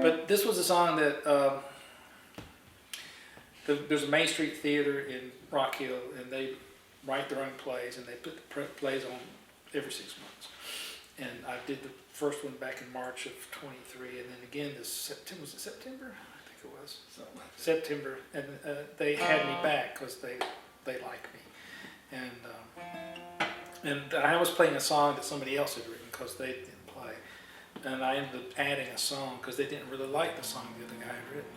But this was a song that there's a Main Street Theater in Rock Hill, and they write their own plays, and they put the plays on every 6 months. And I did the first one back in March of '23, and then again this September. Was it September? I think it was Something like that. September, and they had me back because they like me, and I was playing a song that somebody else had written because they didn't play, and I ended up adding a song because they didn't really like the song the other guy had written,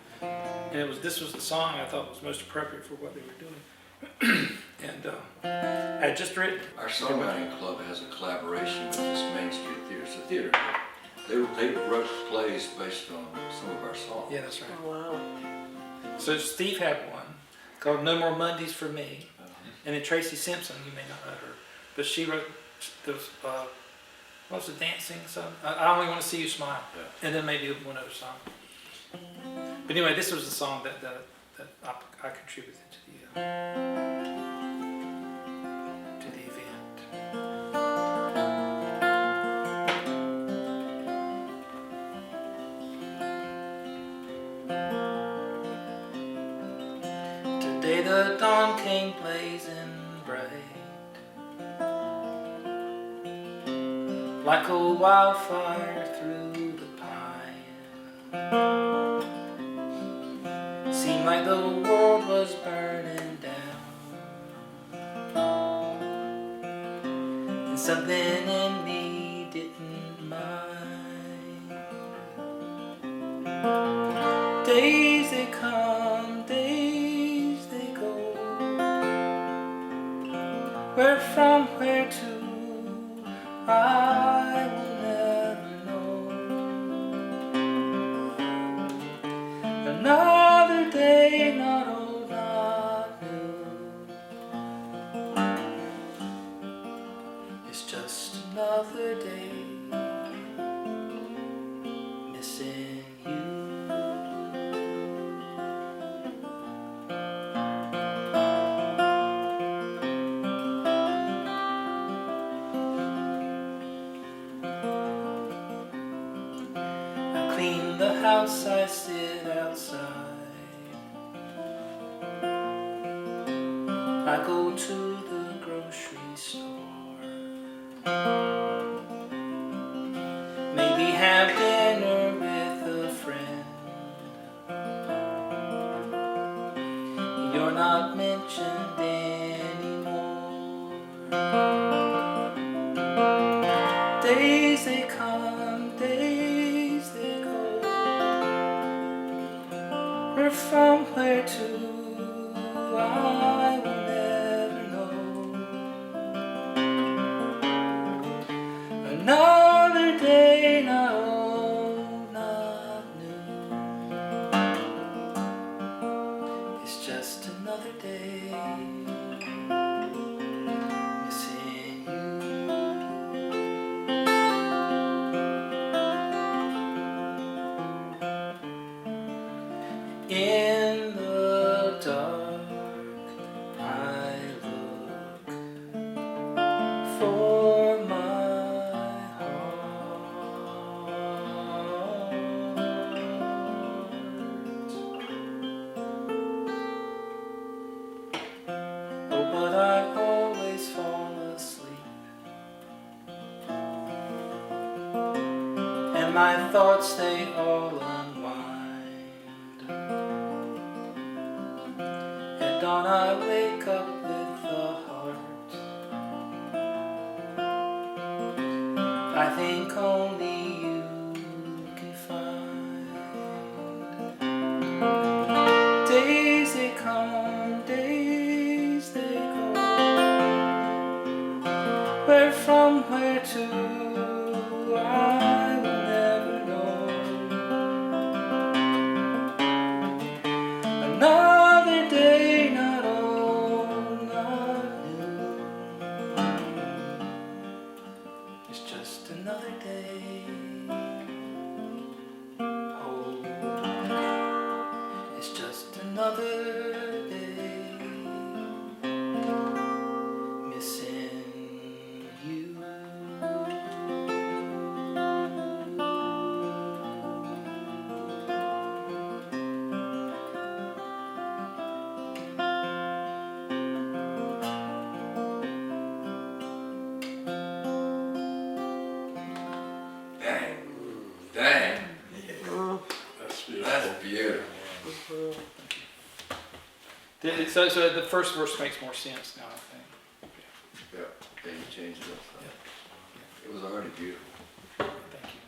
and this was the song I thought was most appropriate for what they were doing, and I had just written. Our songwriting club has a collaboration with this Main Street Theater. It's a theater. They wrote plays based on some of our songs. Yeah, that's right. Oh, wow. So Steve had one called "No More Mondays for Me," and then Tracy Simpson, you may not know her, but she wrote those. What was the dancing song? I Only Want to See You Smile, and then maybe one other song. But anyway, this was the song that I contributed to the event. Today the dawn came blazing bright, like a wildfire through the pine. Seemed like the world was burning down, and something in me didn't mind. Days they come, days they go. Where from, where to, I will never know. Another day, not old, not new. It's just another day missing you. I clean the house, I sit outside. I go to the grocery store, maybe have dinner with a friend. You're not mentioned anymore. Days they come, days they go. Where from, where to, I will never know. Another day, not old, not new. It's just another day missing you. In the dark, I look for my heart. Oh, but I always fall asleep, and my thoughts they all unwind. At dawn I wake up with a heart I think only you can find. come, days they go. Where from, where to, I will never know. Another day, not old, not new. It's just another day. Oh, it's just another day. Missing you. Dang. Dang. That's beautiful. That's beautiful. So the first verse makes more sense now, I think. Yeah, then you changed it up. It was already beautiful. Thank you.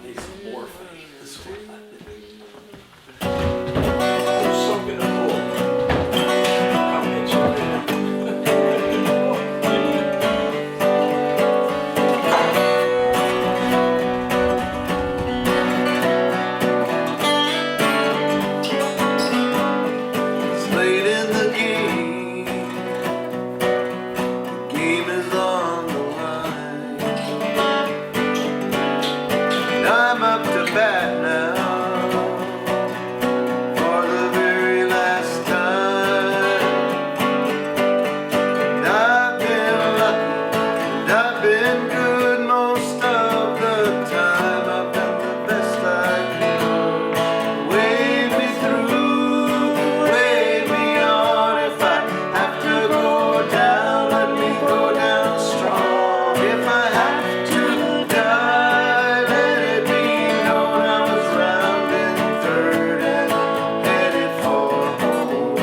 Need some morphine. There's something in the book. I'll mention it. It's late in the game. The game is on the line. And I'm up to bat now for the very last time. And I've been lucky and I've been good most of the time. I've done the best I could. Wave me through, wave me on. If I have to go down, let me go down strong. If I have to die, let it be known I was rounding third and headed for home.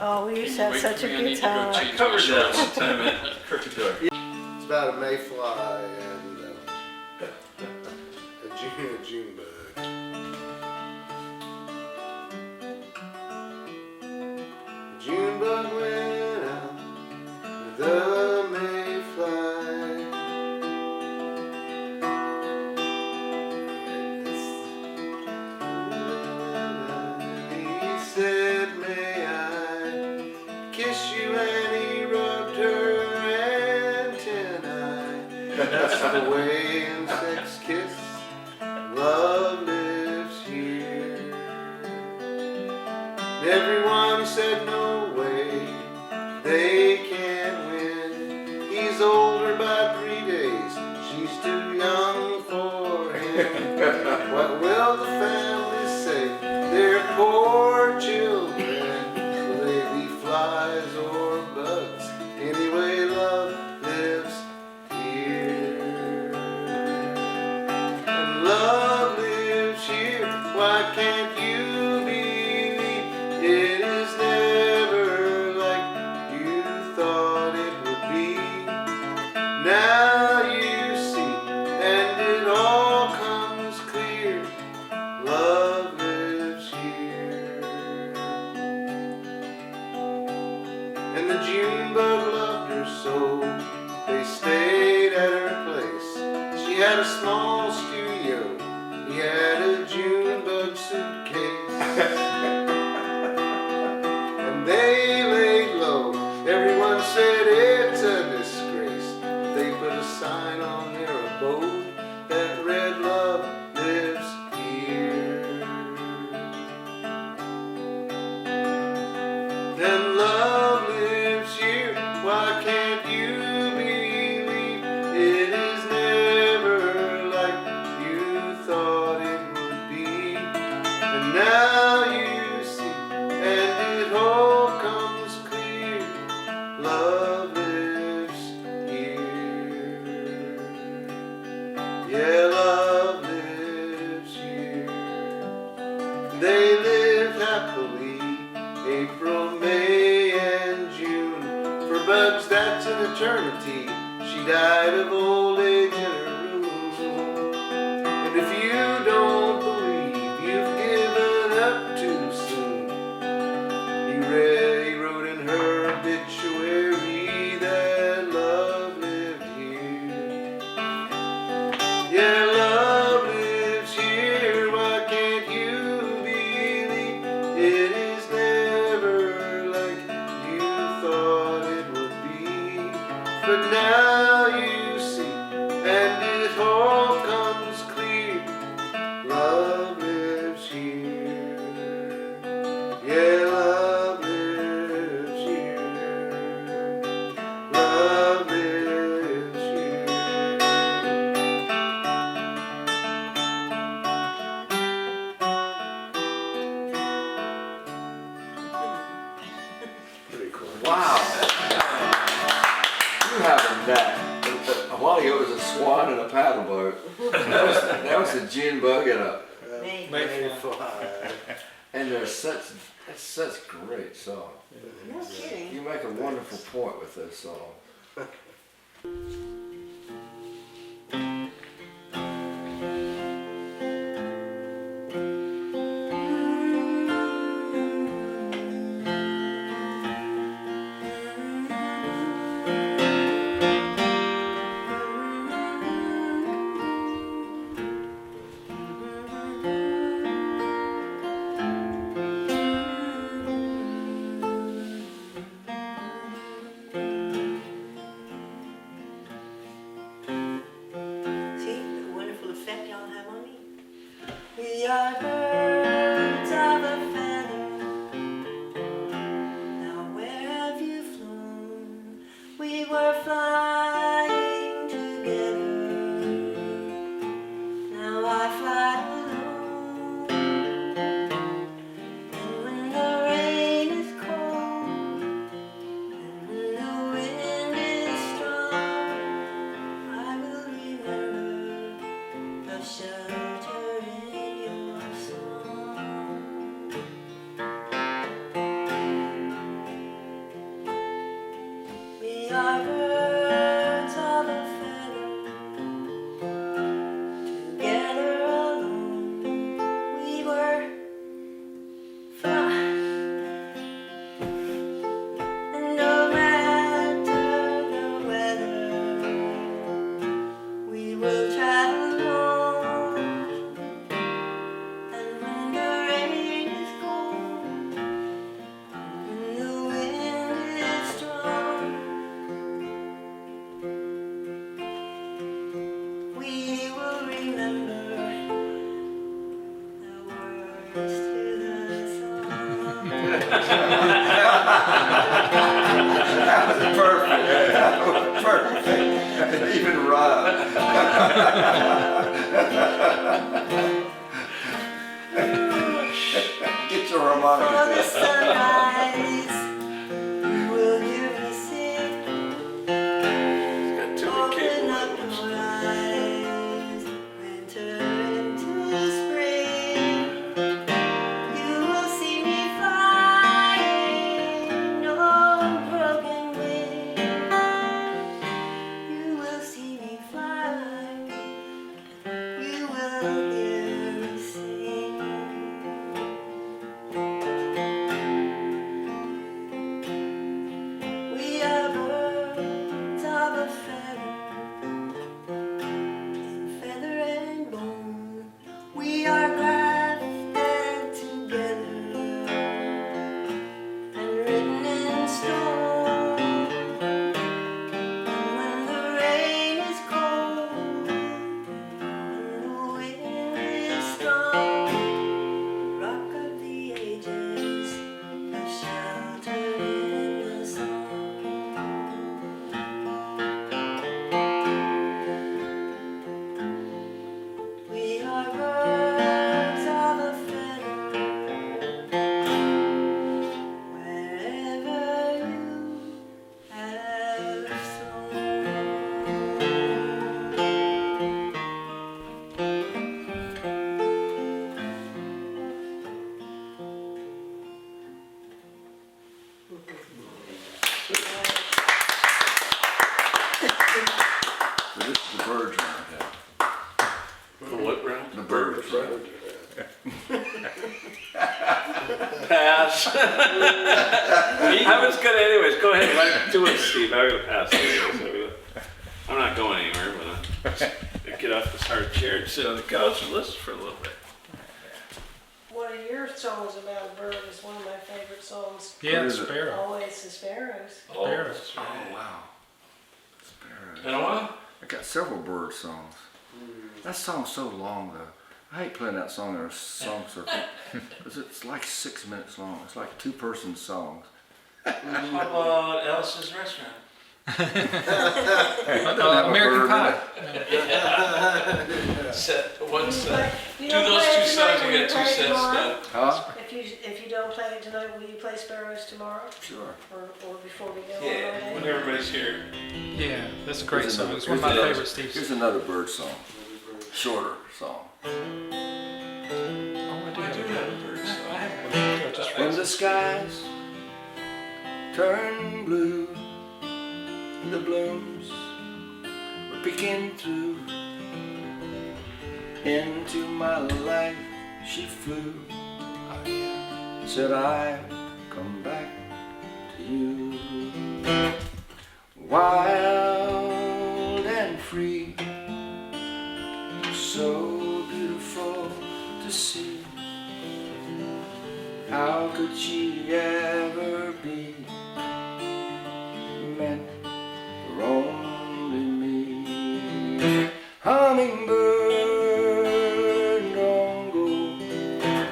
Oh, we used to have such a good time. Covered that one time at Crooked Door. It's about a mayfly and a June bug. June bug went out with the mayfly. He said, "May I kiss you?" And he rubbed her antennae. That's the way insects kiss. Love lives here. Everyone said, "No way, they can't win. He's older by 3 days. She's too young for him." What will the family say? Their poor children, will they be flies or bugs? Anyway, love lives here. And love lives here. Why can't you believe it is never like you thought it would be? Now you see, and it all comes clear. Love lives here. And the June bug loved her so, they stayed at her place. She had a small studio, he had a June bug suitcase. And they laid low, everyone said it's a disgrace. They put a sign on their abode that read, "Love lives here." And love lives here. Why can't you believe it is never like you thought it would be? And now you see, and it all comes clear. Love lives here. Yeah, love lives here. They lived happily, April, May, and June. For bugs, that's an eternity. She died of old age in her room. And if you don't believe you've given up too soon, he wrote in her obituary that love lived here. Yeah, love lives here. Why can't you believe it is never like you thought it would be? But now you see, and it all comes clear. Love lives here. Yeah, love lives here. Love lives here. Pretty cool. Wow. You have a net. A while ago it was a swan and a paddle boat. That was a June bug and Mayfly. and that's such great song. No kidding. You make a wonderful point with this song. That was perfect. That was perfect. Even Rob. Get your For harmonica. the there. sunrise, you will hear me sing. It's got too many Open cable up levels. your eyes, winter into spring. You will see me flying on broken wings. You will see me fly. You will hear me sing. We are birds of a feather, in feather and bone. We are grafted together and written in stone. And when the rain is cold and the wind is strong, rock of the ages, are sheltered in the song. We are birds of a feather, wherever you have flown. So this is the birds round here. The what round? The birds round. Pass. I was gonna anyways, go ahead, do it, Steve, I'm gonna pass. I'm not going anywhere, but I get off this hard chair and sit on the couch and listen for a little bit. One of your songs about a bird is one of my favorite songs. Yeah, What is it? sparrow. Always the sparrows. Sparrows. Oh, wow. Sparrows. Been a while? I got several bird songs. That song's so long though. I hate playing that song in a song circle. 'Cause it's like 6 minutes long. It's like two-person songs. How about Alice's Restaurant? American Pie. Once, You do don't those play two it songs, tonight, you will get two play it sets tomorrow? done. Huh? If you don't play it tonight, will you play Sparrows tomorrow? Sure. Or before we go Yeah, on? when everybody's here. Yeah, that's a great Here's song. another- It's one of my here's another- favorites, Steve. Here's another bird song. Shorter song. Oh, I do have a bird song. I have one. I just When the skies turn blue, and the blooms were peeking through, into my life she flew. Said I'd come back to you, wild and free, so beautiful to see. How could she ever be meant for only me? Hummingbird, don't go.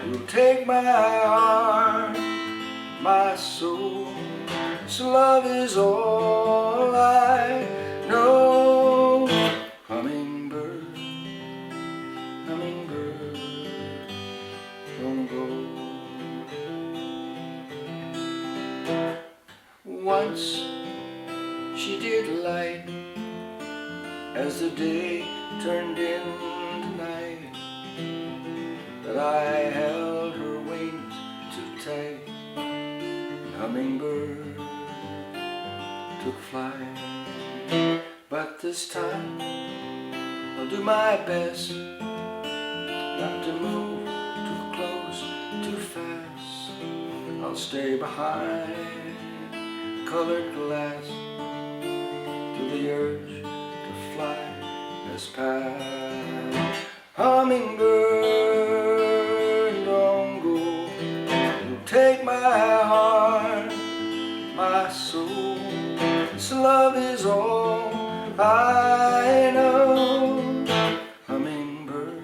You'll take my heart, my soul. This love is all I know. Hummingbird, hummingbird, don't go. Once she did light as the day turned into night, but I held her wings too tight, and hummingbird took flight. But this time I'll do my best not to move too close, too fast. I'll stay behind colored glass till the urge to fly has passed. Hummingbird, don't go. You take my heart, my soul. This love is all I know. Hummingbird,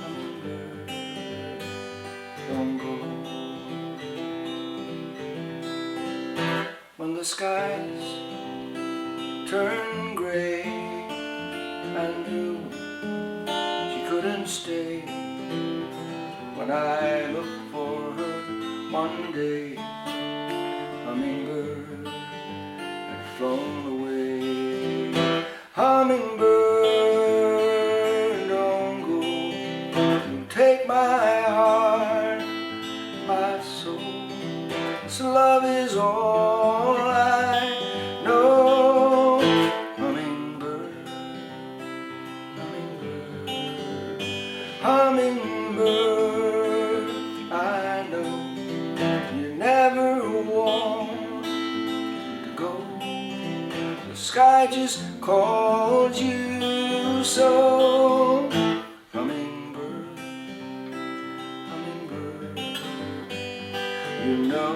hummingbird, don't go. the skies turned gray, I knew she couldn't stay. When I looked for her one day, hummingbird had flown away. Hummingbird, don't go, don't take my heart, my soul. This love is all I know. Hummingbird, hummingbird, hummingbird, I know you never want to go. The sky just called you so. Hummingbird, hummingbird, you know